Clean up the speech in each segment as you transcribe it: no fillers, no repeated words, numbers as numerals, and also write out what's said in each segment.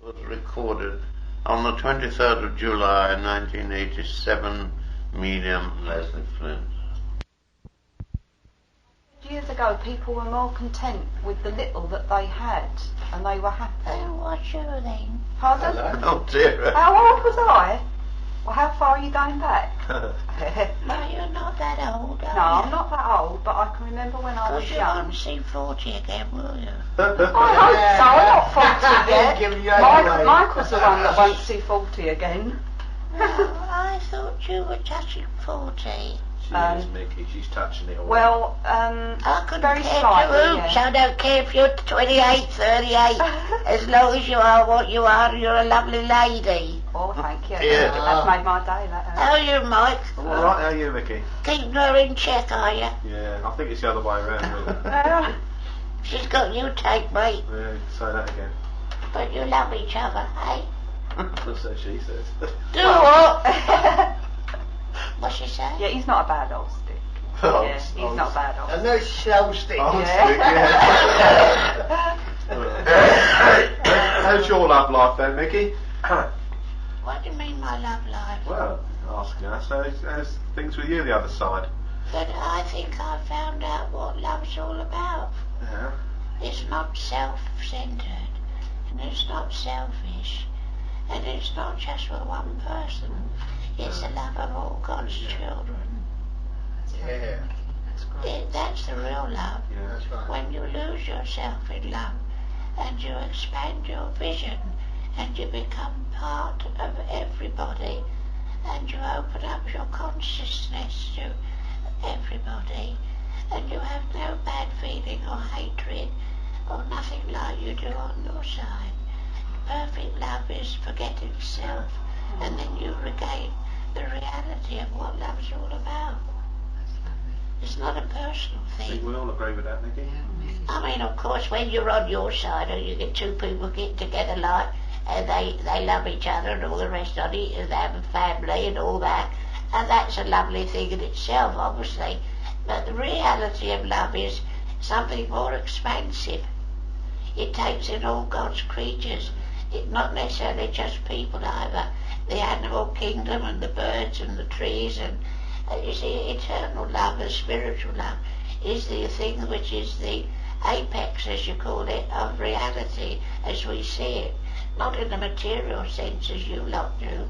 was recorded on the 23rd of July 1987, medium Leslie Flint. Years ago, people were more content with the little that they had, and they were happy. Oh, what's your name? Pardon? Hello. Oh dear. How old was I? Well, how far are you going back? No, you're not that old, No, are you? I'm not that old, but I can remember when I was Because you young. won't see 40 again, will you? I hope so. I'm not 40 yet. Giving you away. Michael's the one that won't see 40 again. No, I thought you were touching 40. She is, Mickey. She's touching it all. Well, I couldn't very care slightly, two hoops. yeah. I don't care if you're 28, 38. As long as you are what you are, you're a lovely lady. Oh, thank you. Yeah. That's made my day, that has. How are you, Mike? I'm alright, how are you, Mickey? Keeping her in check, are you? Yeah, I think it's the other way around, really. She's got you take, mate. Yeah, say that again. But you love each other, eh? So she says. Do what? What's she say? Yeah, he's not a bad old stick. Oh, Yeah, he's not a bad old stick. No shell stick. How's your love life then, Mickey? What do you mean, my love life? Well, asking us, how's things with you the other side? But I think I found out what love's all about. Yeah. It's not self-centered, and it's not selfish, and it's not just for one person. It's the love of all God's children. Yeah. That's the real love. Yeah. That's right. When you lose yourself in love, and you expand your vision, and you become part of everybody, and you open up your consciousness to everybody, and you have no bad feeling or hatred or nothing like you do on your side. Perfect love is forgetting self, and then you regain the reality of what love's all about. It's not a personal I think thing. we all agree with that, Mickey. I mean, of course, when you're on your side, or you get two people get together like, and they love each other and all the rest of it, and they have a family and all that, and that's a lovely thing in itself, obviously. But the reality of love is something more expansive. It takes in all God's creatures. It's not necessarily just people either. The animal kingdom and the birds and the trees and you see, eternal love and spiritual love is the thing which is the apex, as you call it, of reality as we see it. Not in the material sense as you lot do.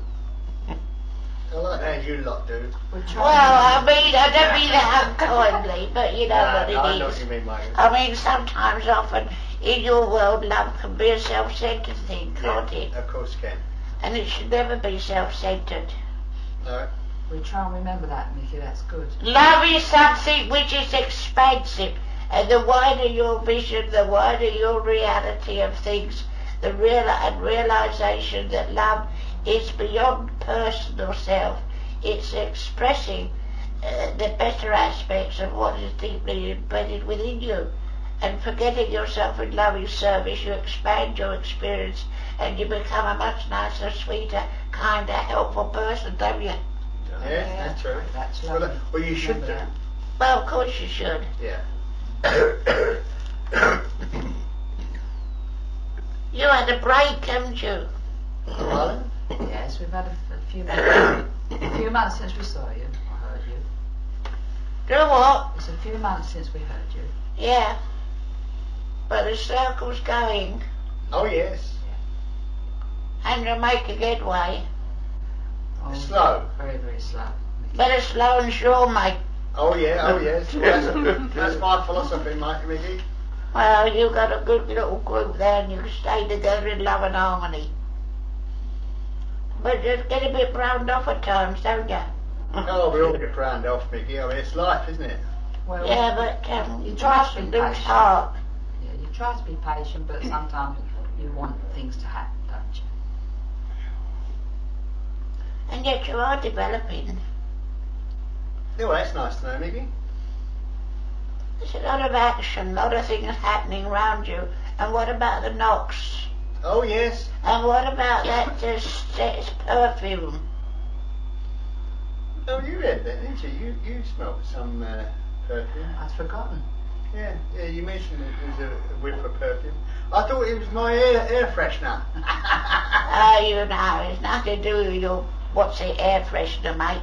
I like that you lot do. Well, I mean, I don't mean that unkindly, but you know what it I know is. what you mean, Mike. I mean, sometimes, often, in your world, love can be a self-centered thing, can't it? Of course can. And it should never be self-centered. No. We try and remember that, Mickey, that's good. Love is something which is expansive, and the wider your vision, the wider your reality of things, the realization that love is beyond personal self. It's expressing the better aspects of what is deeply embedded within you. And forgetting yourself in loving service, you expand your experience and you become a much nicer, sweeter, kinder, helpful person, don't you? Yeah, that's true. That's lovely. Well, you should Remember do. that. Well, of course you should. Yeah. You had a break, haven't you? Pardon? Yes, we've had a few months. A few months since we saw you, I heard you. Do what? It's a few months since we heard you. Yeah. But the circle's going, Oh, yes. and you're making headway. Oh, Slow. Very, very slow. Mickey. Better slow and sure, mate. Oh, yeah, oh, yes. Well, that's my philosophy, Mike, Mickey. Well, you've got a good little group there, and you can stay together in love and harmony. But just get a bit browned off at times, don't you? Oh, we all get round off, Mickey. I mean, it's life, isn't it? Well, Yeah, but You you try to mustn't be lose patient. heart. yeah, you try to be patient, but sometimes you want things to happen, don't you? And yet you are developing. Yeah, well, that's nice to know, Mickey. There's a lot of action, a lot of things happening round you. And what about the knocks? Oh, yes. And what about that perfume? Oh, you read that, didn't you? You smelled some perfume. I'd forgotten. Yeah, you mentioned it was a whiff of perfume. I thought it was my air freshener. Oh, you know, it's nothing to do with your, what's the air freshener, mate?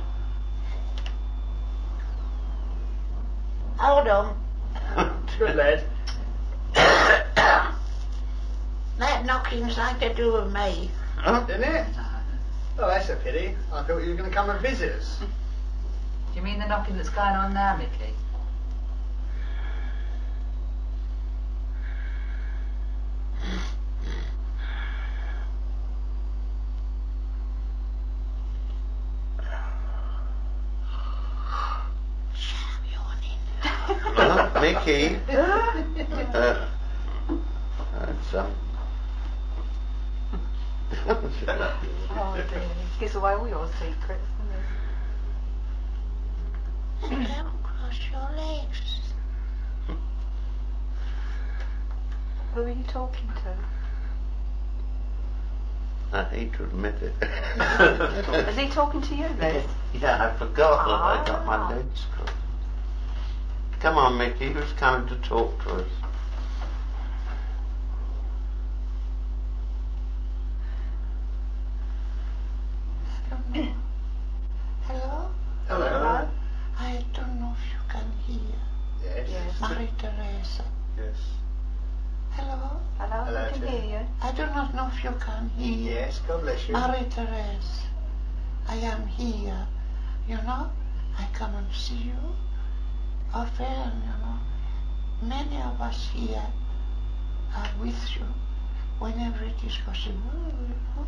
Hold on. Good lad. That knocking's nothing to do with me. Didn't it? Oh, that's a pity. I thought you were going to come and visit us. Do you mean the knocking that's going on now, Mickey? Mickey. That's Oh dear, he gives away all your secrets, doesn't Don't cross your legs. he? Who are you talking to? I hate to admit it. Is he talking to you, Les? Yeah, I forgot that I got my legs crossed. Come on, Mickey, who's coming to talk to us? Hello? Hello. I don't know if you can hear. Yes. Marie Theresa. Yes. Hello? Hello, Hello, I can Tim. hear you. I do not know if you can hear. Yes, God bless you. Marie Therese, I am here. You know, I come and see you often, you know. Many of us here are with you whenever it is possible, you know.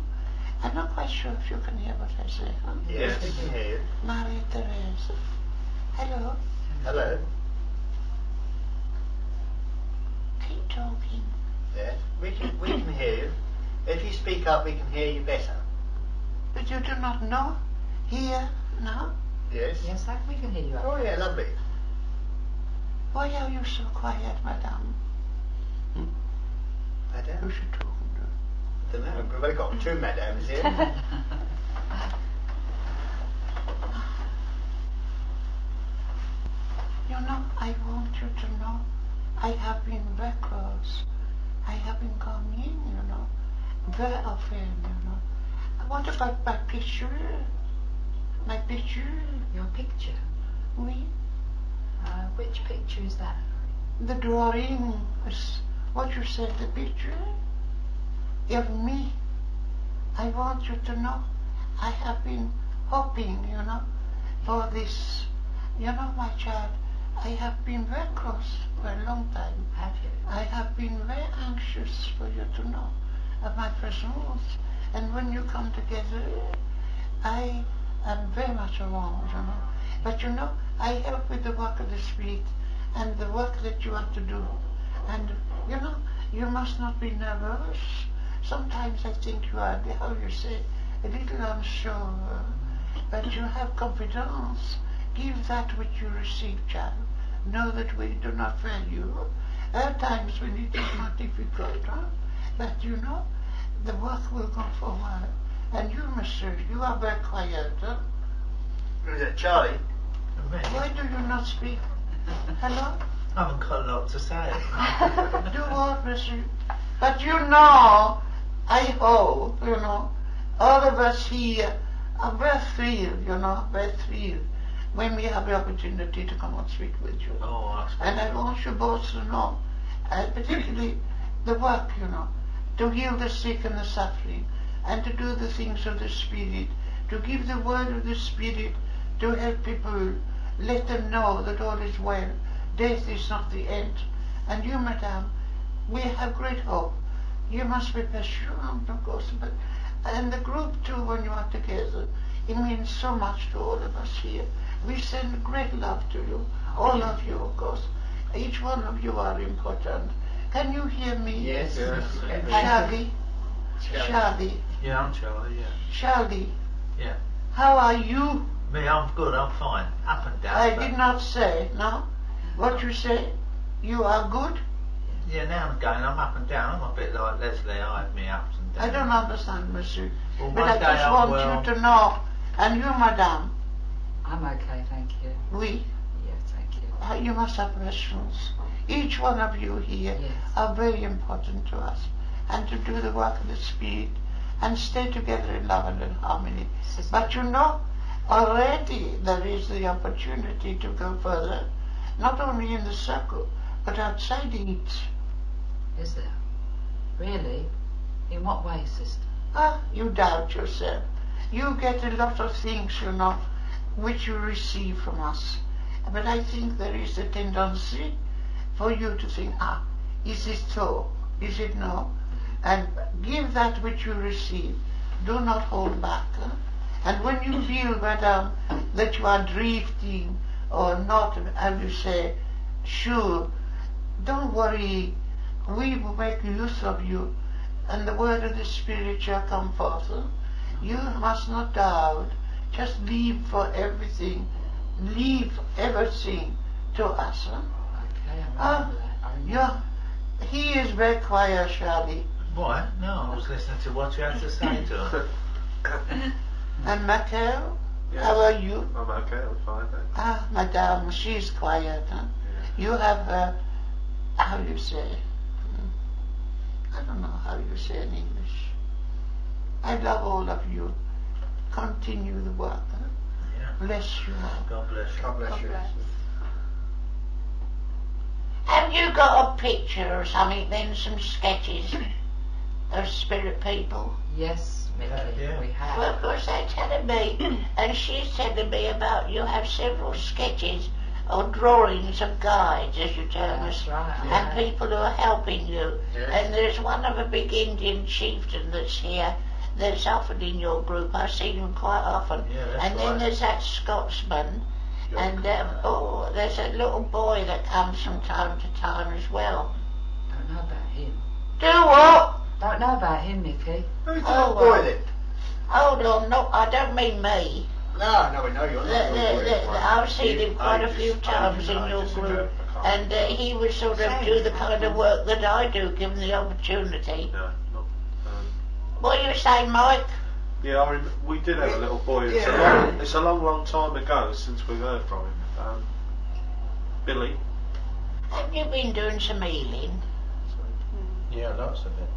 I'm not quite sure if you can hear what I say, huh? Yes, we can hear you. Marie Therese. Hello. Hello. Keep talking. Yes, we can hear you. If you speak up, we can hear you better. But you do not know? Here, now? Yes. Yes, we can hear you. Oh yeah, lovely. Why are you so quiet, madame? Madame? Who's she talking I don't know. We've only got two madames here. You know, I want you to know I have been very close. I have been coming, you know, very often, you know. What about my picture? My picture? Your picture? Oui. Which picture is that? The drawing is what you said, the picture of me. I want you to know I have been hoping, you know, for this. You know, my child, I have been very close for a long time. Have you? I have been very anxious for you to know of my presence. And when you come together, I am very much around, you know. But you know, I help with the work of the Spirit and the work that you have to do. And, you know, you must not be nervous. Sometimes I think you are, how you say, a little unsure. But you have confidence. Give that which you receive, child. Know that we do not fail you. There are times when it is more difficult, huh? But you know, the work will go forward. And you, monsieur, you are very quiet, huh? Is it Charlie? Why do you not speak? Hello? I haven't got a lot to say. Do what, monsieur? But you know, I hope, you know, all of us here are very thrilled, you know, very thrilled when we have the opportunity to come and speak with you. Oh, that's And I want you both to know, particularly the work, you know, to heal the sick and the suffering, and to do the things of the Spirit, to give the word of the Spirit, to help people, let them know that all is well. Death is not the end. And you, madame, we have great hope. You must be patient, of course, but and the group too, when you are together, it means so much to all of us here. We send great love to you, all of you, of course. Each one of you are important. Can you hear me? Yes. Charlie? Charlie? Yeah, I'm Charlie, yeah. Charlie? Yeah. How are you? Me, I'm good, I'm fine. Up and down. I but- did not say, no? What you say? You are good? Yeah, now and again I'm up and down. I'm a bit like Leslie, I have me ups and downs. I don't understand, monsieur. Well, But one I day just I'm want well. you to know. And you, madame? I'm okay, thank you. Oui. Yes, thank you. you must have restrooms. Each one of you here Yes. are very important to us, and to do the work of the Spirit and stay together in love and in harmony. Sister. But you know, already there is the opportunity to go further, not only in the circle, but outside it. Is there? Really? In what way, sister? You doubt yourself. You get a lot of things, you know, which you receive from us. But I think there is a tendency for you to think, is it so? Is it no? And give that which you receive. Do not hold back. And when you feel, madam, that you are drifting or not, how you say, sure, don't worry. We will make use of you, and the word of the Spirit shall come forth. You must not doubt. Just leave for everything. Leave everything to us. Okay, I remember that. I remember. He is very quiet, Charlie. Why? No, I was listening to what you had to say to her. And Macau, Yeah. how are you? I'm okay, I'm fine, thanks. Madame, she's quiet. You have, how you say? I don't know how you say in English. I love all of you. Continue the work. Yeah. Bless you all. God bless you. God bless God you. bless. Have you got a picture or something, then some sketches of spirit people? Yes, Mickey, Yeah. we have. Well, of course they're telling me, and she's telling me about you have several sketches or drawings of guides, as you tell us, That's right. and yeah. people who are helping you. Yes. And there's one of a big Indian chieftain that's here, that's often in your group. I've seen him quite often. Yeah, that's And then right. there's that Scotsman. And there's a little boy that comes from time to time as well. Don't know about him. Do what? Don't know about him, Mickey. Who's the Oh, little boy well. then? Hold on, no, I don't mean me. No, we know you're not the little boy. I've seen him quite a few times in your group, and he would sort of do the kind of work that I do, given the opportunity. No, not. What are you saying, Mike? Yeah, we did have a little boy. It's a long time ago since we've heard from him. Billy. Have you been doing some healing? Yeah, lots of it.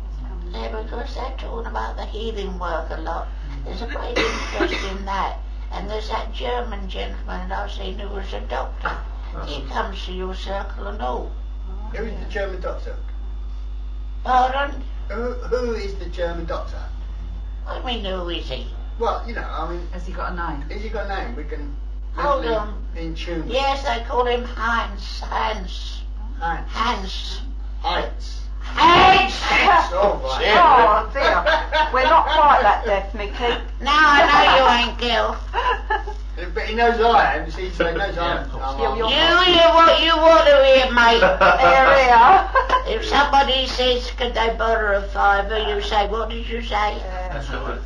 Yeah, because they're talking about the healing work a lot. There's a great interest in that. And there's that German gentleman that I've seen who was a doctor. He comes to your circle and all. Who is the German doctor? Pardon? Who is the German doctor? I mean, who is he? Well, you know, I mean, Has he got a name? has he got a name? We can Hold listen on. in tune. Yes, they call him Hans. Heinz. Hans. Heinz. Hans! Oh, right. Oh dear, we're not quite that deaf, Mickey. No, I know you ain't, Gil. But he knows I am, see, so he knows I am. You're- You want to hear, mate. Area. If somebody says, could they borrow a fiver, you say, what did you say? That's right.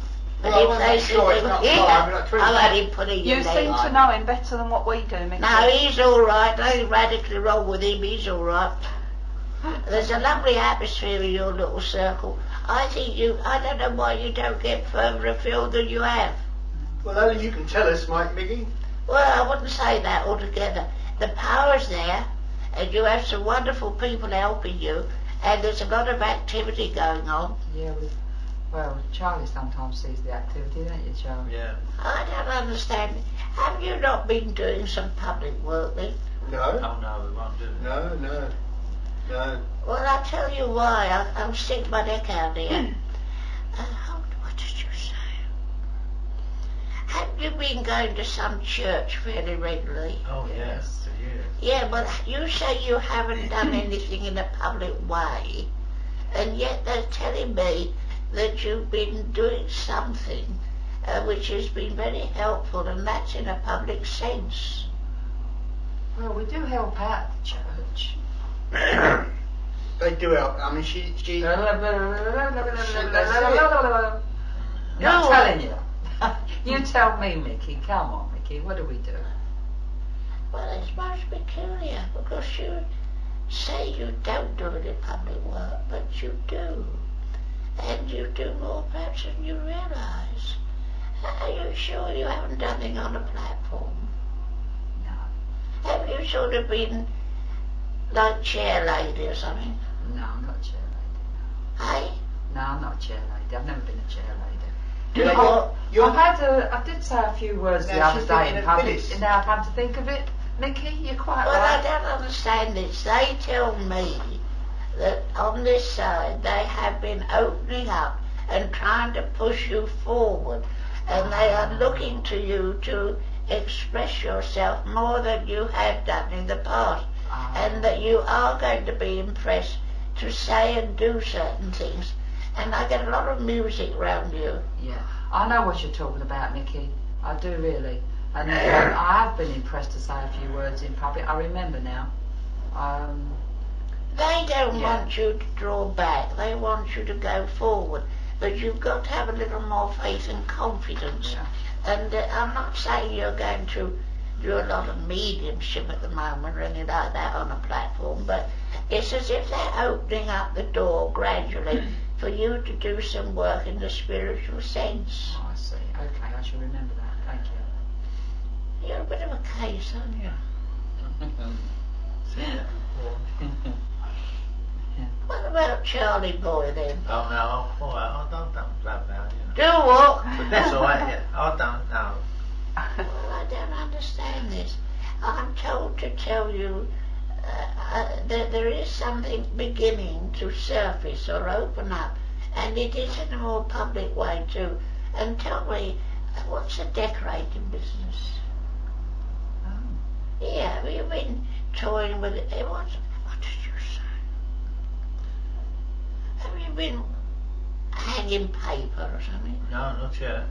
But Well, if I'm they not sure it's not five, but like I'm only putting You your seem name. to know him better than what we do, Mickey. No, he's all right. Nothing radically wrong with him. He's all right. There's a lovely atmosphere in your little circle. I don't know why you don't get further afield than you have. Well, only you can tell us, Mike Miggy. Well, I wouldn't say that altogether. The power's there, and you have some wonderful people helping you, and there's a lot of activity going on. Yeah, well, Charlie sometimes sees the activity, don't you, Charlie? Yeah. I don't understand. Have you not been doing some public work then? No, Oh no, we won't do it. no. Well, I'll tell you why. I'm sticking my neck out here. What did you say? Have you been going to some church fairly regularly? Oh yes, for years. Yeah, but you say you haven't done anything in a public way, and yet they're telling me that you've been doing something which has been very helpful, and that's in a public sense. Well, we do help out the church. They do help. I mean, she I'm No. telling you. You tell me, Mickey. Come on, Mickey. What do we do? Well, it's most peculiar, because you say you don't do any public work, but you do. And you do more perhaps than you realise. Are you sure you haven't done anything on a platform? No. Have you sort of been like chair lady or something? No, I'm not a chair lady. Hey? No, I'm not a chair lady. I've never been a chair lady. I did say a few words the other day in public. Now I've had to think of it. Mickey, you're quite Well, right. I don't understand this. They tell me that on this side they have been opening up and trying to push you forward, and they are looking to you to express yourself more than you have done in the past, and that you are going to be impressed to say and do certain things. And I get a lot of music round you. Yeah, I know what you're talking about, Mickey. I do really. And I have been impressed to say a few words in public. I remember now. They don't want you to draw back. They want you to go forward. But you've got to have a little more faith and confidence. Yeah. And I'm not saying you're going to do a lot of mediumship at the moment or anything like that on a platform, but it's as if they're opening up the door gradually for you to do some work in the spiritual sense. Oh, I see. Okay, I shall remember that. Thank you. You're a bit of a case, aren't you? What about Charlie Boy then? Oh no, I don't know about it. Do what? But that's alright, yeah. I don't know. Well, I don't understand this. I'm told to tell you that there is something beginning to surface or open up, and it is in a more public way too. And tell me, what's the decorating business? Oh. Yeah, have you been toying with it? What did you say? Have you been hanging paper or something? No, not yet.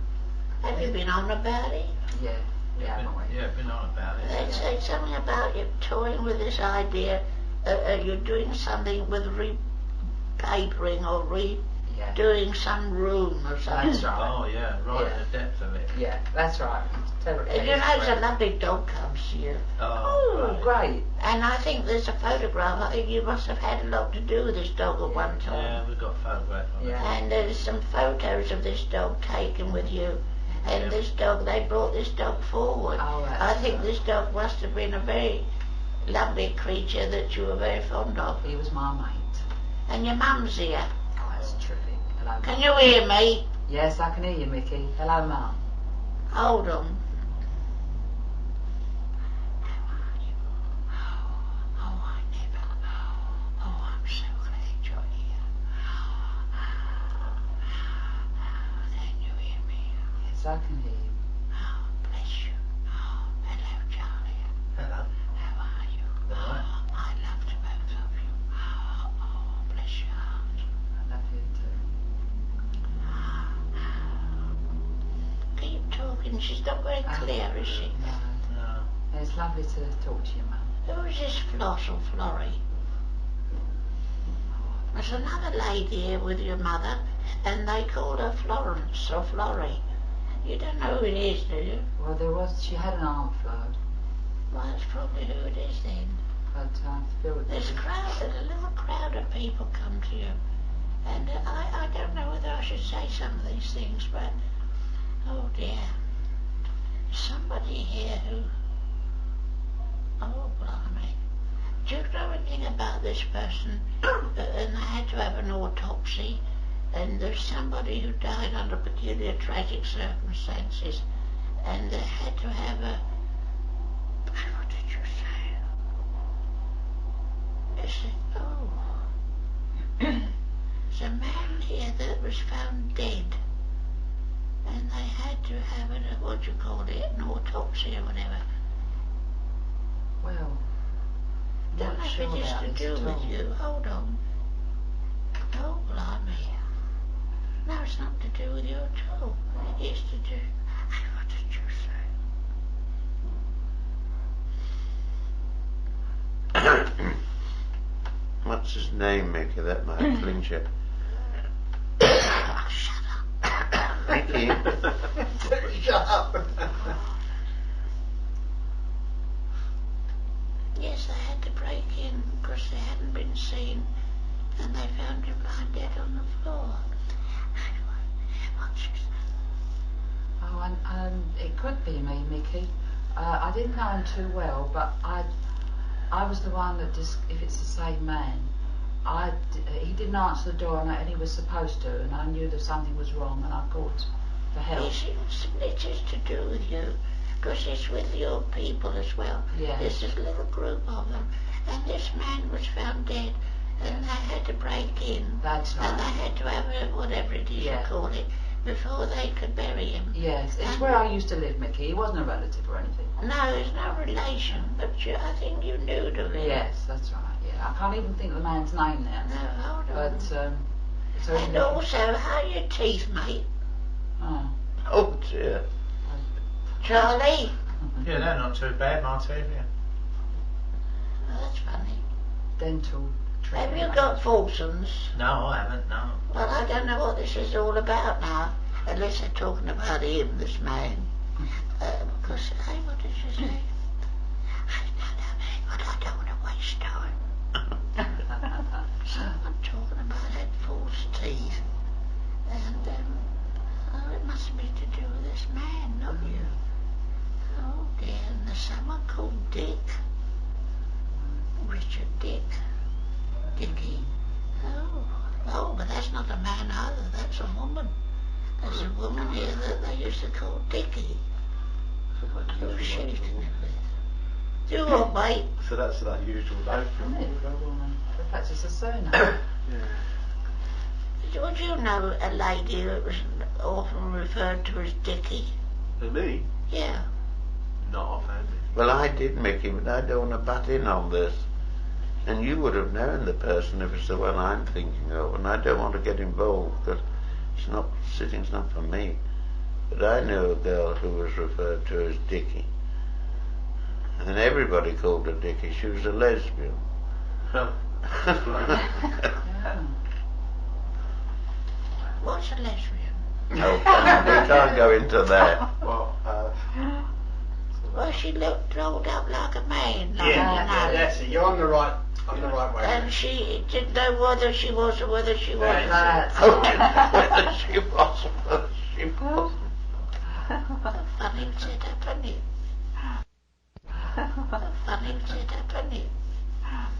Have you been on about it? Yeah, haven't we? Yeah, been on about it. They say something about you toying with this idea. You're doing something with repapering or redoing some room or something. That's right. Oh yeah, right in the depth of it. Yeah, that's right. And you know, there's a lovely dog comes to you. Oh, great. And I think there's a photograph. I think you must have had a lot to do with this dog at one time. Yeah, we've got photographs of it. Yeah. And there's some photos of this dog taken with you. And this dog, they brought this dog forward. Oh, I think this dog must have been a very lovely creature that you were very fond of. He was my mate. And your mum's here. Oh, that's terrific. Hello, Can Mum. you hear me? Yes, I can hear you, Mickey. Hello, Mum. Hold on. Yes, I can hear you. Oh, bless you. Oh, hello, Charlie. Hello. How are you? All right. Oh, I love to both of you. Oh, bless your heart. I love you too. Keep talking. She's not very clear, is she? No. No. It's lovely to talk to you, Mum. Who is this Floss or Florrie? There's another lady here with your mother, and they called her Florence or Florrie. You don't know who it is, do you? Well, she had an arm flow, Well, that's probably who it is then. but I feel There's a little crowd of people come to you, and I don't know whether I should say some of these things, but oh dear, there's somebody here who, oh blimey, do you know anything about this person? And they had to have an autopsy, and there's somebody who died under peculiar tragic circumstances, and they had to have a, what did you say? Is it, oh, there's a man here that was found dead, and they had to have an, what do you call it, an autopsy or whatever. well, Don't not have sure it about to this do at with all. you. Hold on. Oh, blimey. No, it's not to do with you at all. It's to do... Hey, what did you say? What's his name, Mickey? That might clinch it. Oh, shut up. Mickey. Shut up. Yes, they had to break in because they hadn't been seen, and they found him lying dead on the floor. What's his name? oh, and it could be me, Mickey. I didn't know him too well, but I was the one that just, if it's the same man, he didn't answer the door and he was supposed to, and I knew that something was wrong, and I called for help. It is to do with you, because it's with your people as well. Yeah. There's this little group of them, and this man was found dead, and they had to break in. That's right. And they had to have whatever it is you call it, before they could bury him. Yes, it's where I used to live, Mickey. He wasn't a relative or anything. No, there's no relation, but I think you knew of him. Yes, that's right. Yeah, I can't even think of the man's name now. No, hold on. But so and also, how are your teeth, mate? Oh. Oh dear. Charlie? Yeah, they're not too bad, my teeth. Yeah. Oh, that's funny. Dental Have treatment. you got Fulsons? No, I haven't. No. Well, I don't know what this is all about now, unless they're talking about him, this man. Because, hey, what did she say? But I don't want to waste time. Someone talking about had false teeth. And, it must be to do with this man, not you. Oh, dear, and there's someone called Dick. Richard Dick. Dickie. Oh, but that's not a man either, that's a woman. There's a woman here that they used to call Dickie. Oh, shit. Do what, mate? So that's that usual name. Isn't it? In fact, it's a surname. Would you know a lady that was often referred to as Dickie? Me? Yeah. Not offhanded. Well, I did, Mickey, but I don't want to butt in on this. And you would have known the person if it's the one I'm thinking of, and I don't want to get involved because sitting's not for me. But I know a girl who was referred to as Dickie. And everybody called her Dickie. She was a lesbian. What's a lesbian? Oh, come on, we can't go into that. Well, she looked rolled up like a man. Like, Yeah, that's it. You're on the right way. And she didn't know whether she was or whether she wasn't. Oh, whether she was or whether she wasn't. Funny setup, isn't it? Funny setup, isn't it?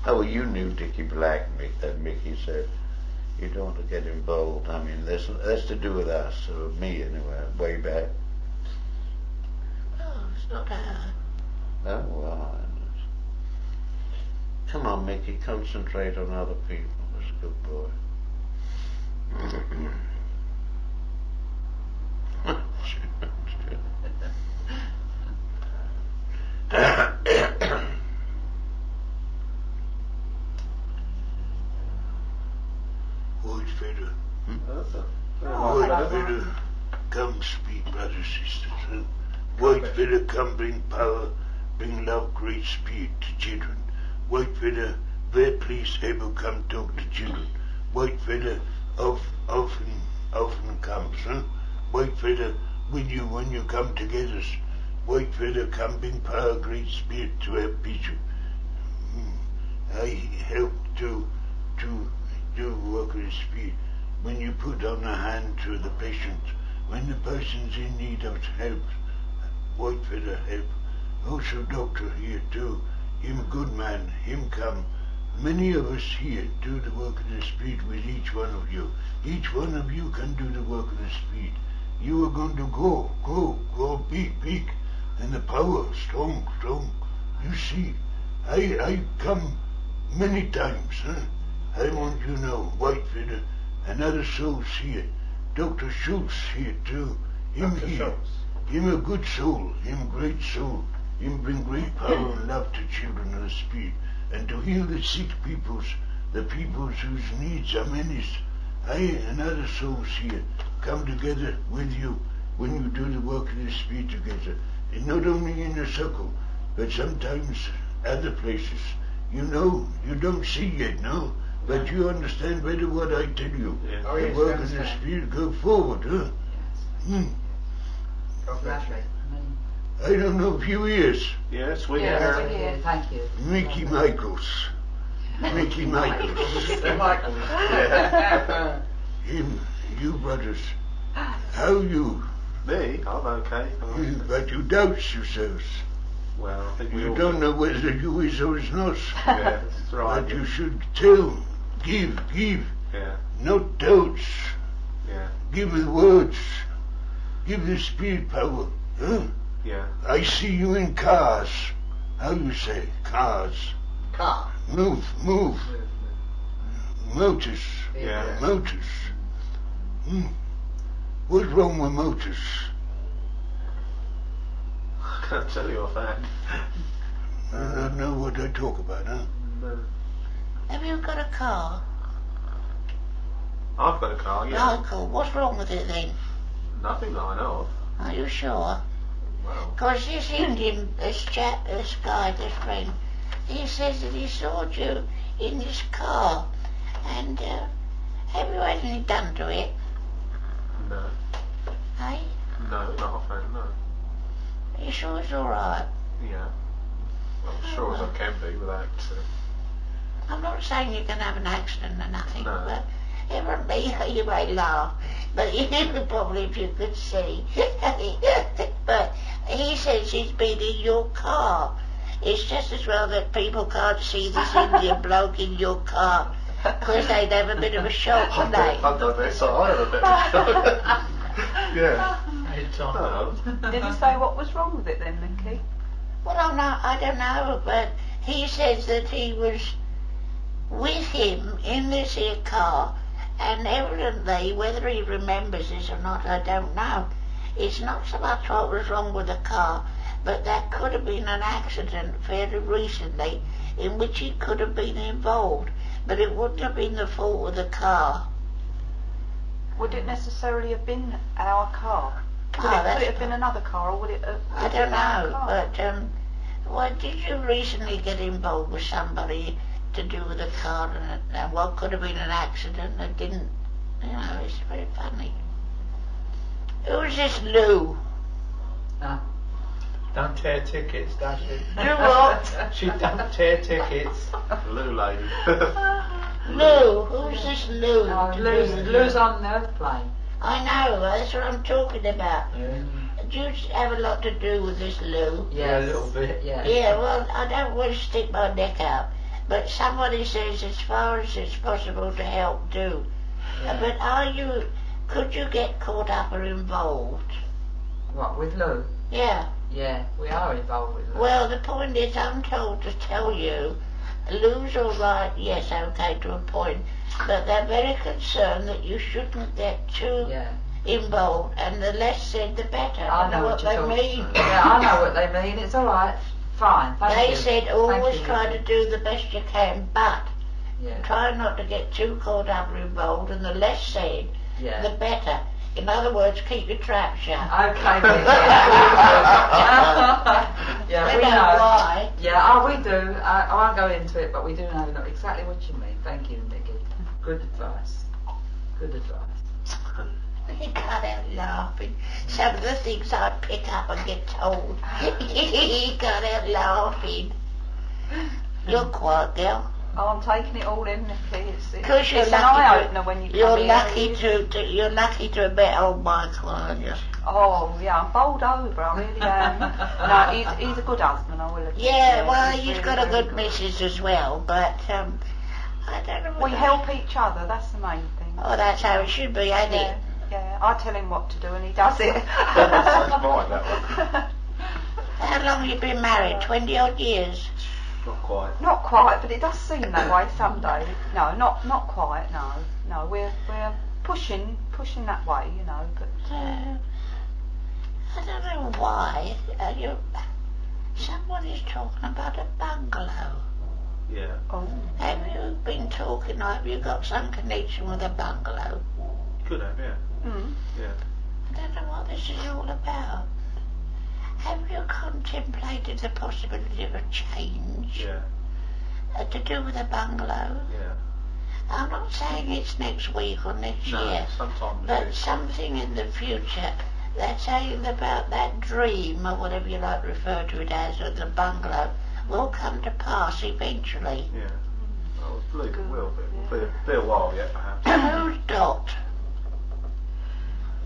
Oh, well, you knew Dickie Black, Mickey said. You don't want to get involved. I mean, that's to do with us, or me anyway, way back. Oh, it's not her. Oh, well. Come on, Mickey, concentrate on other people. That's a good boy. White feather. White feather, come speak, brothers, sisters. Huh? White feather, come bring power, bring love, great speed to children. White feather, where please able come talk to children. White feather, often comes. Huh? White feather, when you come together. White feather, come bring power, great speed to help people. I help to do work with speed. When you put on a hand to the patient, when the person's in need of help, white feather help. Also doctor here too. Him good man, him come. Many of us here do the work of the speed with each one of you. Each one of you can do the work of the speed. You are going to go, big, and the power, strong. You see, I come many times, huh? I want you to know, white feather, and other souls here. Dr. Schultz here too. Him Dr. here. Schultz. Him a good soul, him great soul. Him bring great power and love to children of the speed. And to heal the sick peoples, the peoples whose needs are many. I and other souls here come together with you when you do the work of the speed together. And not only in a circle, but sometimes other places. You know, you don't see yet, no? But you understand better what I tell you. Yeah. Oh, The yes, work I of the understand. speed go forward, huh? Lovely. I don't know, a few years. Yes, we Yes, are. we're here. Thank you. Mickey Michaels. Mickey Michaels. Yeah. Him, you brothers. How you? Me? I'm okay. But you doubt yourselves. Well, I think we You all don't know whether you is or is not. Yeah, that's right. But you should tell, give, Yeah, not doubts. yeah, Give the words. Give the spirit power. Huh? yeah. I see you in cars. How you say? Cars. Car. Move. Motors. Yeah. Motors. What's wrong with motors? I can't tell you offhand. You don't know what I talk about, huh? No. Have you got a car? I've got a car, yeah. Oh, cool. What's wrong with it then? Nothing that I know of. Are you sure? Well, Because this Indian, this guy, this friend, he says that he saw you in this car. And have you had anything done to it? no. Hey? No, not offhand, no. Are you sure it's alright? Yeah. Well, as sure as I can be without... I'm not saying you're going to have an accident or nothing, No. but it won't be, you may laugh, but you probably, if you could see. But he says he's been in your car. It's just as well that people can't see this Indian bloke in your car, because they'd have a bit of a shock, wouldn't they? I've done this, so I have a bit of a shock. Yeah. It's on. Did he say what was wrong with it then, Mickey? Well, I don't know, but he says that he was with him in this here car, and evidently, whether he remembers this or not, I don't know. It's not so much what was wrong with the car, but there could have been an accident fairly recently in which he could have been involved, but it wouldn't have been the fault of the car. Would it necessarily have been our car? Could Oh, it that's have been another car, or would it have I been don't our know, car? but well, did you recently get involved with somebody to do with a car and what could have been an accident that didn't, you know, it's very funny. Who's this Lou? Don't tear tickets, does she? You what? She don't tear tickets. Lou lady. Lou, who's this Lou? Oh, to do with Lou's you? on the airplane. I know, that's what I'm talking about. Yeah. Do you have a lot to do with this Lou? Yeah, a little bit. Yeah. Yeah, well, I don't want to stick my neck out, but somebody says as far as it's possible to help do. But could you get caught up or involved? What, with Lou? Yeah. Yeah, we are involved with Lou. Well, the point is, I'm told to tell you, Lou's all right, yes, okay, to a point, but they're very concerned that you shouldn't get too Yeah. involved, and the less said, the better. I know what you're they talking mean. about. Yeah, I know what they mean. It's all right. Fine. Thank you. They said Thank always you, try to Vicky. do the best you can, but Yeah. try not to get too caught up or involved, and the less said, Yeah. the better. In other words, keep your trap shut. Okay, Vicky. Yeah, They we don't know. lie. Yeah, we do. I won't go into it, but we do know exactly what you mean. Thank you, Mickey. Good advice. Good advice. You can't help laughing. Some of the things I pick up and get told. You can't help laughing. You're quiet, girl. Oh, I'm taking it all in, Nicky. It's You're an eye opener when you you're come lucky here. you're lucky to have met old Michael, aren't you? Oh, yeah, I'm bowled over, I really am. No, he's a good husband, I will admit. Yeah, well, he's he's really, got a really good missus as well, but I don't know. We help each other, that's the main thing. Oh, that's how it should be, ain't Yeah, it? yeah. I tell him what to do and he does it. That's mine, that one. How long have you been married? 20 odd years? Not quite. Not quite, but it does seem that way someday. No, not quite. No, we're pushing that way, you know. But I don't know why. Somebody's talking about a bungalow. Yeah. oh, Have you been talking, or have you got some connection with a bungalow? Could have, yeah. Yeah. I don't know what this is all about. Have you contemplated the possibility of a change Yeah. to do with a bungalow? Yeah. I'm not saying it's next week or next No, year, sometime but this. something in the future. They're saying about that dream, or whatever you like to refer to it as, of the bungalow, will come to pass eventually. Yeah. Well, I believe it will, but it'll be a while yet, perhaps. Who's Dot?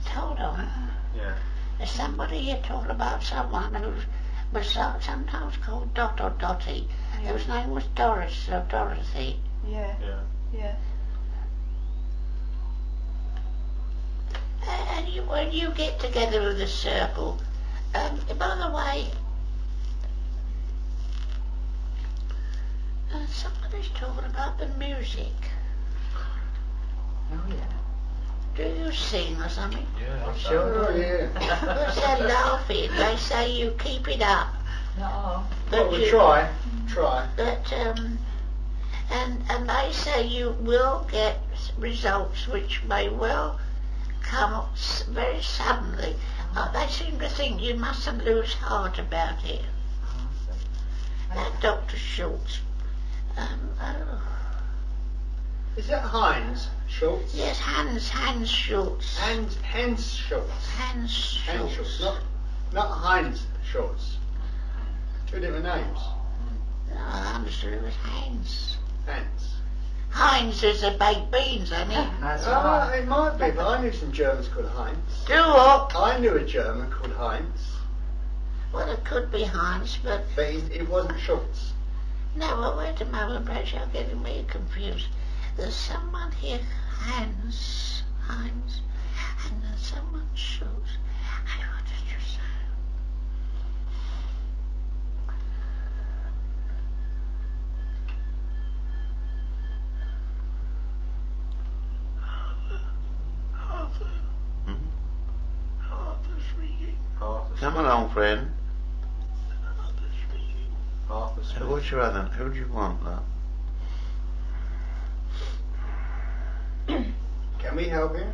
Hold on. Yeah. There's somebody here talking about someone who's was sometimes called Dot or Dotty, whose name was Doris or Dorothy. Yeah. Yeah. Yeah. And when you get together with a circle, by the way, somebody's talking about the music. Oh yeah. Do you sing or something? Yeah, I'm Sure. Oh, yeah. Because they're laughing. They say you keep it up. No. Well, we try. Try. But and they say you will get results which may well come up very suddenly. They seem to think you mustn't lose heart about it. That Dr. Schultz. Is that Heinz Schultz? Yes, Hans Schultz. Hans Schultz. Hans Hans Schultz. Schultz. Not Heinz Schultz. Two different names. No, I'm sure it was Hans. Hans. Heinz is the baked beans, isn't it? That's right. It might be, but I knew some Germans called Heinz. Do what? I knew a German called Heinz, Well, it could be Heinz, but but it wasn't Schultz. no, well, wait a moment, perhaps you're getting me confused. There's someone here, Heinz, and there's someone Schultz. Hey, what did you say? Arthur speaking. Come along, friend. Arthur speaking. Arthur Smith. What's your other? Who do you want, love? Can we help you?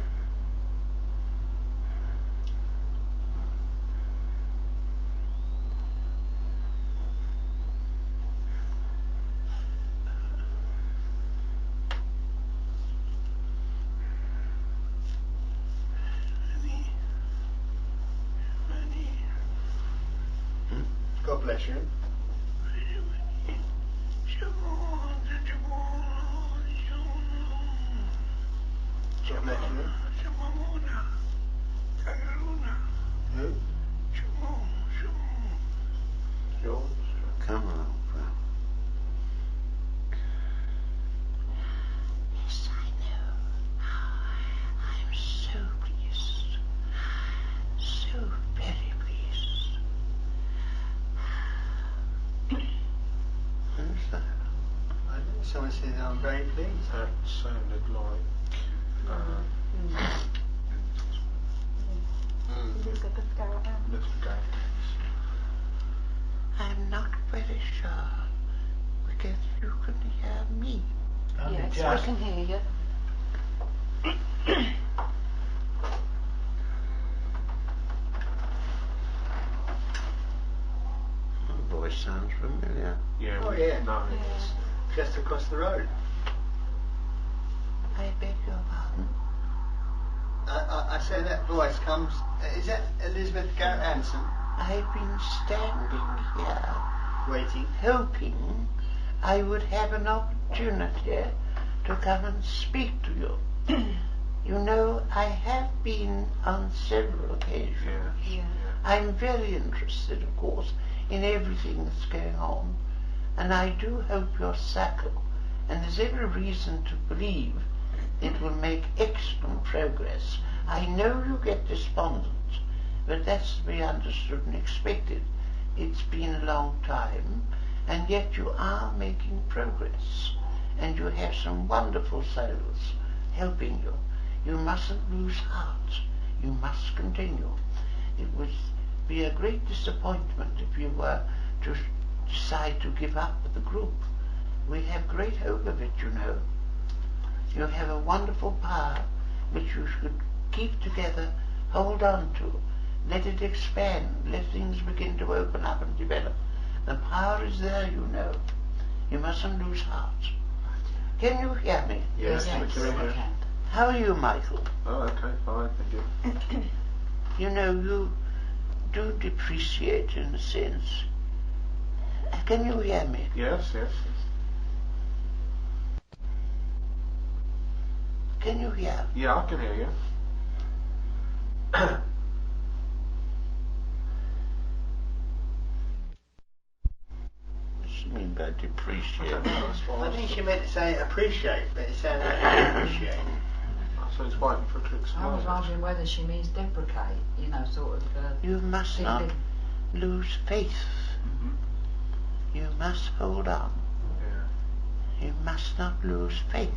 God bless you. God bless you. Who? George. Come along, friend. Yes, I know. I'm so pleased. So very pleased. Who's that? I know someone said I'm very pleased. That sounded like. Mr. Gaines. I'm not very sure because you can hear me. Yes, Jack. we can hear you. Your voice sounds familiar. Yeah. Oh, we yeah. know it Yeah. is. Just across the road. I beg your pardon. I say that voice comes. Is that Elizabeth Garrett Hanson? I've been standing here Waiting. hoping I would have an opportunity to come and speak to you. You know, I have been on several occasions. Yeah. I'm very interested, of course, in everything that's going on, and I do hope your circle, and there's every reason to believe it will make excellent progress. I know you get despondent, but that's to be understood and expected. It's been a long time, and yet you are making progress, and you have some wonderful souls helping you. You mustn't lose heart. You must continue. It would be a great disappointment if you were to decide to give up with the group. We have great hope of it, you know. You have a wonderful power which you should keep together, hold on to, let it expand, let things begin to open up and develop. The power is there, you know. You mustn't lose heart. Can you hear me? Yes, Yes, we can. we Yeah. can. How are you, Michael? Oh, okay, fine, thank you. You know, you do depreciate in a sense. Can you hear me? Yes. Can you hear? Yeah, I can hear you. depreciate. That's I what think she meant to say appreciate, but it sounded like appreciate. So he's waiting for it to explain. I was wondering whether she means deprecate, you know, sort of. You must not feeling- lose faith. You must hold on. Yeah. You must not lose faith.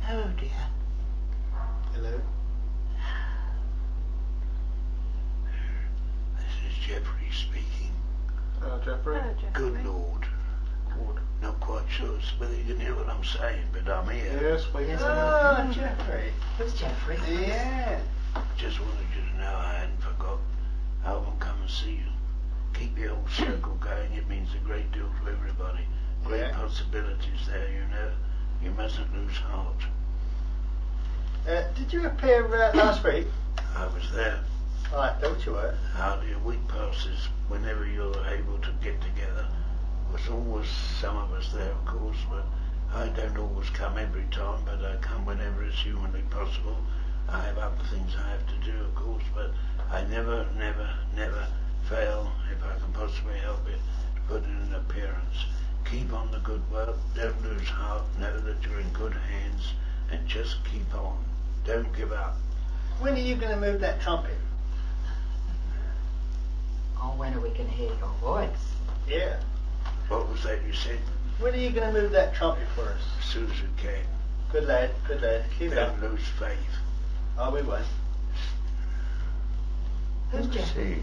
Oh dear. Hello? This is Jeffry speaking. Jeffrey? Hello, Jeffrey. Good Lord. Ward. Not quite sure whether you can hear what I'm saying, but I'm here. Yes, we Yes, Oh, Jeffrey. Who's Jeffrey? Yeah. Just wanted you to know I hadn't forgot. I will come and see you. Keep the old circle going. It means a great deal to everybody. Great Yeah. possibilities there, you know. You mustn't lose heart. Did you appear last week? I was there. I thought you were. Hardly a week passes whenever you're able to get together. There's always some of us there, of course, but I don't always come every time, but I come whenever it's humanly possible. I have other things I have to do, of course, but I never fail, if I can possibly help it, to put in an appearance. Keep on the good work, don't lose heart, know that you're in good hands, and just keep on. Don't give up. When are you going to move that trumpet? Oh, when are we going to hear your voice? Yeah. What was that you said? When are you going to move that trumpet for us? As soon as you can. Good lad, good lad. Keep it up. Don't lose faith. Oh, we won't. Who's Who is Jeffrey? he?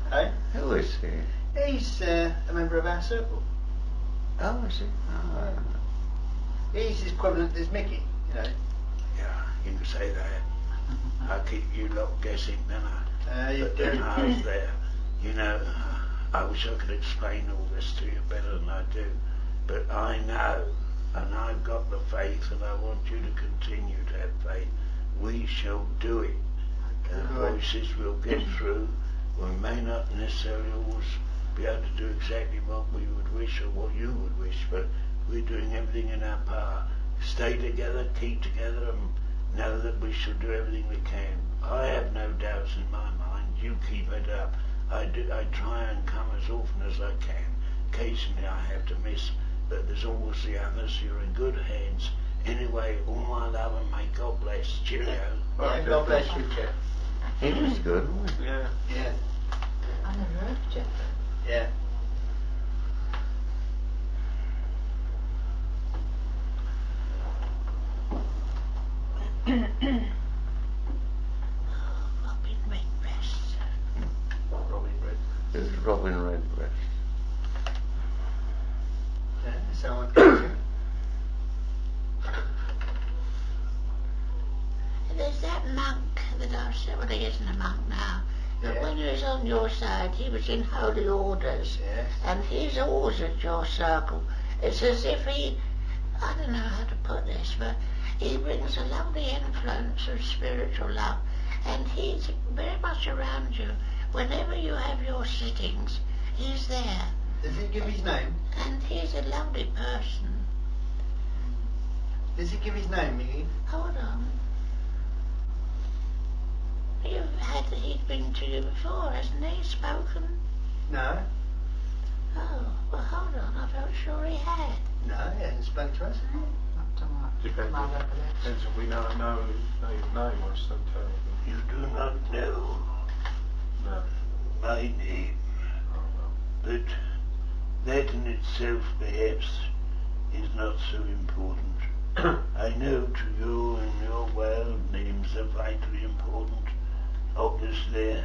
Hey? Who is he? He's a member of our circle. Oh, is he? Oh. He's his equivalent as Mickey, you know. Yeah, you can say that. I keep you lot guessing, don't I? You But do. then I was there. You know, I wish I could explain all this to you better than I do. But I know, and I've got the faith, and I want you to continue to have faith. We shall do it. The Right. voices will get through. We may not necessarily always be able to do exactly what we would wish or what you would wish, but we're doing everything in our power. Stay together, keep together, and know that we shall do everything we can. I have no doubts in my mind. You keep it up. I try and come as often as I can. Occasionally I have to miss, but there's always the others. You're in good hands. Anyway, all my love and may God bless. Cheerio. Yeah, God bless you, Jeff. He was good, wasn't he? Yeah. Yeah. I never heard of Jeffrey. Yeah. Robin Redbreast. Robbie Red. Who's Robin Redbreast? Yeah, someone comes in. There's that monk that I've said, well, he isn't a monk now, but Yeah. when he was on your side, he was in holy orders, Yes. and he's always at your circle. It's as if he, I don't know how to put this, but he brings a lovely influence of spiritual love, and he's very much around you. Whenever you have your sittings, he's there, Does he give his name? and he's a lovely person. Does he give his name, Mickey? Hold on. He's been to you before, hasn't he? Spoken? No. Oh, well, hold on. I felt sure he had. No, he hasn't spoken to us. Not to Depends. my recollection. Depends if we know his name, I just don't tell him. You do not know No. my name, Oh, well. but that in itself perhaps is not so important. I know to you and your world names are vitally important. Obviously,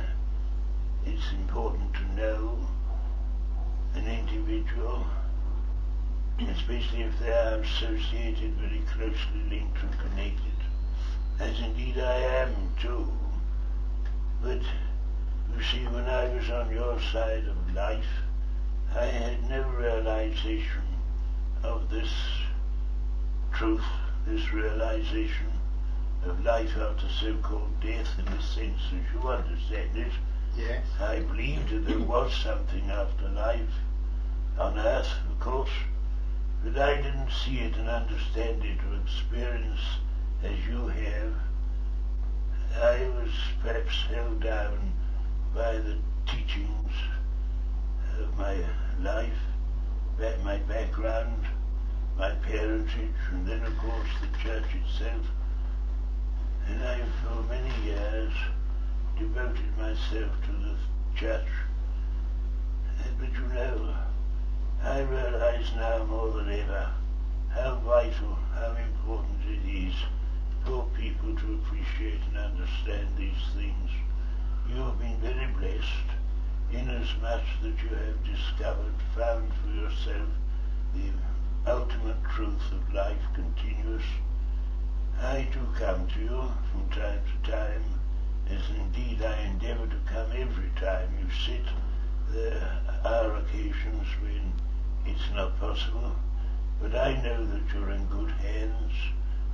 it's important to know an individual, especially if they are associated, very closely linked and connected, as indeed I am too. But you see, when I was on your side of life, I had no realization of this truth, this realization of life after so-called death in the sense as you understand it. Yes. I believed that there was something after life, on earth, of course, but I didn't see it and understand it or experience as you have. I was perhaps held down by the teachings of my life, my background, my parentage, and then of course the church itself. And I, for many years, devoted myself to the church. But you know, I realize now more than ever how vital, how important it is for people to appreciate and understand these things. You have been very blessed, inasmuch that you have discovered, found for yourself the ultimate truth of life continuous. I do come to you from time to time, as indeed I endeavour to come every time you sit. There are occasions when it's not possible, but I know that you're in good hands.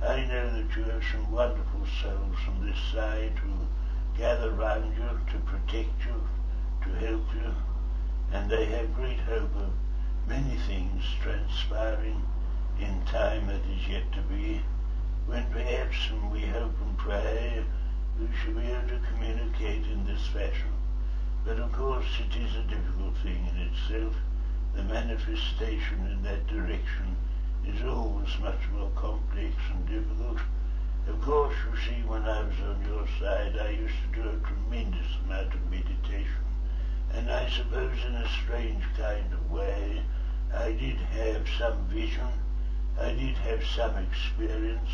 I know that you have some wonderful souls from this side who gather round you to protect you, to help you, and they have great hope of many things transpiring in time that is yet to be, when perhaps, and we hope and pray, we shall be able to communicate in this fashion. But of course it is a difficult thing in itself. The manifestation in that direction is always much more complex and difficult. Of course, you see, when I was on your side, I used to do a tremendous amount of meditation, and I suppose in a strange kind of way I did have some vision, I did have some experience,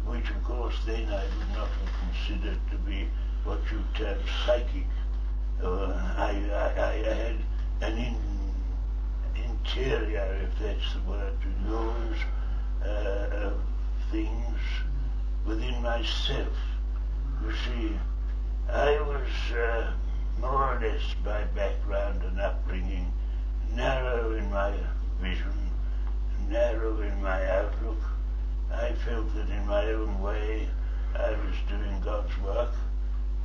which of course then I would not have considered to be what you term psychic. I had an interior, if that's the word to use, of things within myself. You see, I was more or less by background and upbringing narrow in my vision, narrow in my outlook. I felt that in my own way I was doing God's work,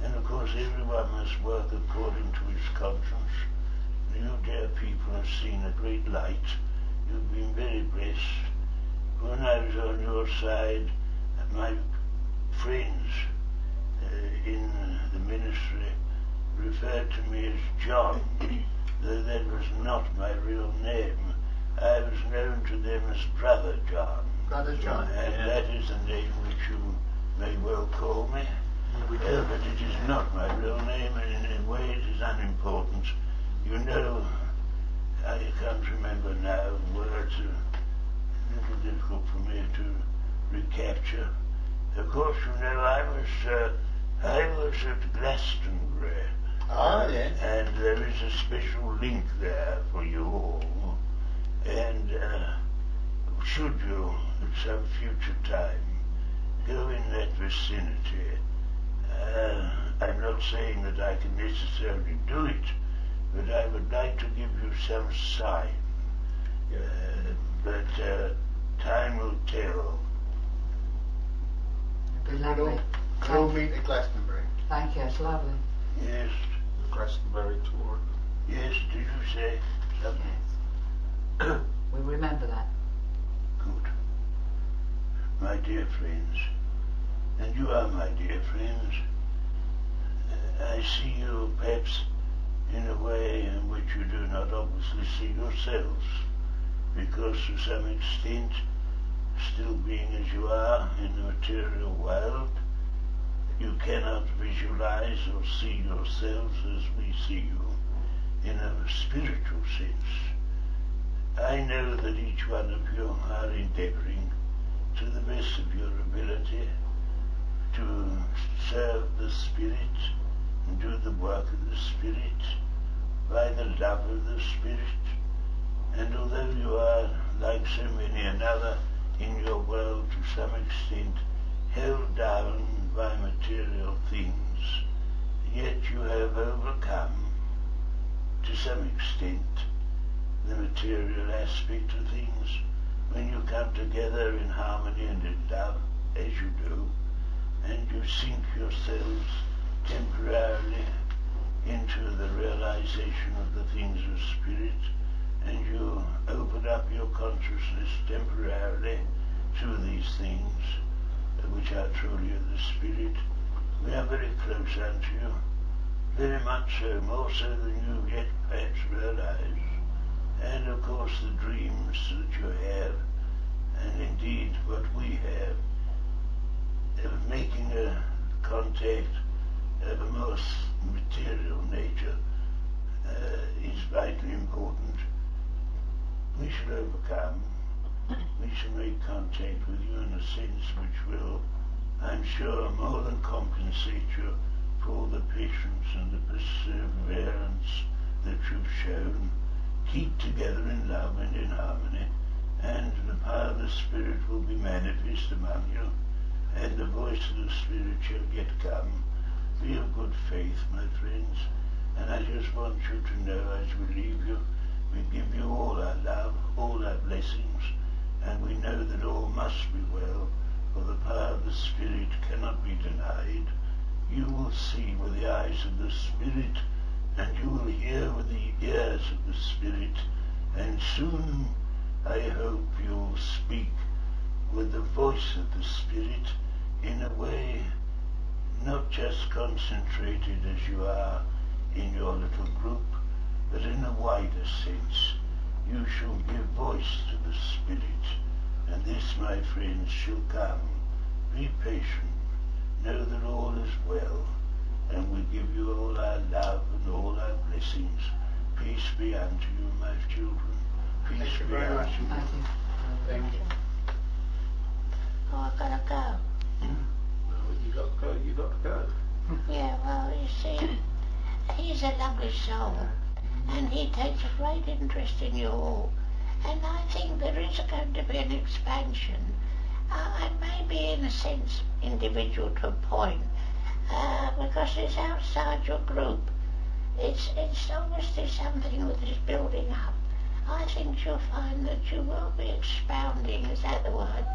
and of course everyone must work according to his conscience. You dear people have seen a great light. You've been very blessed. When I was on your side, my friends in the ministry referred to me as John, though that was not my real name. I was known to them as Brother John. Brother John. And that is the name which you may well call me. But it is not my real name, and in a way it is unimportant. You know, I can't remember now, words are a little difficult for me to recapture. Of course, you know, I was at Glastonbury. Oh, yes. And there is a special link there for you all. And should you, at some future time, go in that vicinity, I'm not saying that I can necessarily do it, but I would like to give you some sign. But time will tell. It'd be lovely. We'll meet at Glastonbury. Thank you, it's lovely. Yes. The Glastonbury tour. Yes, did you say something? Yes. We remember that. Good. My dear friends, and you are my dear friends, I see you perhaps in a way in which you do not obviously see yourselves, because to some extent, still being as you are in the material world, you cannot visualize or see yourselves as we see you in a spiritual sense. I know that each one of you are endeavoring to the best of your ability to serve the Spirit and do the work of the Spirit by the love of the Spirit. And although you are, like so many another in your world, to some extent held down by material things, yet you have overcome, to some extent, the material aspect of things when you come together in harmony and in love, as you do, and you sink yourselves temporarily into the realization of the things of spirit, and you open up your consciousness temporarily to these things, which are truly of the Spirit, we are very close unto you, very much so, more so than you yet perhaps realize. And of course the dreams that you have, and indeed what we have, of making a contact of a most material nature is vitally important. We shall overcome. We shall make contact with you in a sense which will, I'm sure, more than compensate you for all the patience and the perseverance that you've shown. Keep together in love and in harmony, and the power of the Spirit will be manifest among you, and the voice of the Spirit shall yet come. Be of good faith, my friends, and I just want you to know as we leave you, we give you all our love, all our blessings, and we know that all must be well, for the power of the Spirit cannot be denied. You will see with the eyes of the Spirit, and you will hear with the ears of the Spirit, and soon I hope you'll speak with the voice of the Spirit in a way not just concentrated as you are in your little group, but in a wider sense. You shall give voice to the Spirit, and this, my friends, shall come. Be patient. Know that all is well, and we give you all our love and all our blessings. Peace be unto you, my children. Peace Thank you be very unto much. you. Thank you. Thank you. Oh, I've got to go. You got to go. You got to go. Yeah, well, you see, he's a lovely soul, and he takes a great interest in you all. And I think there is going to be an expansion, and maybe in a sense individual to a point, because it's outside your group. It's obviously something that is building up. I think you'll find that you will be expounding, is that the word,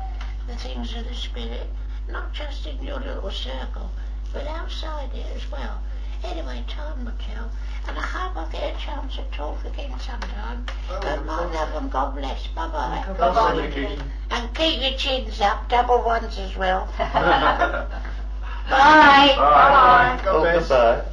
the things of the Spirit, not just in your little circle, but outside it as well. Anyway, time will tell, and I hope I get a chance to talk again sometime. But my love and God bless. Bye-bye. Bye-bye. And keep your chins up, double ones as well. Bye. Bye. God Oh, bless. goodbye.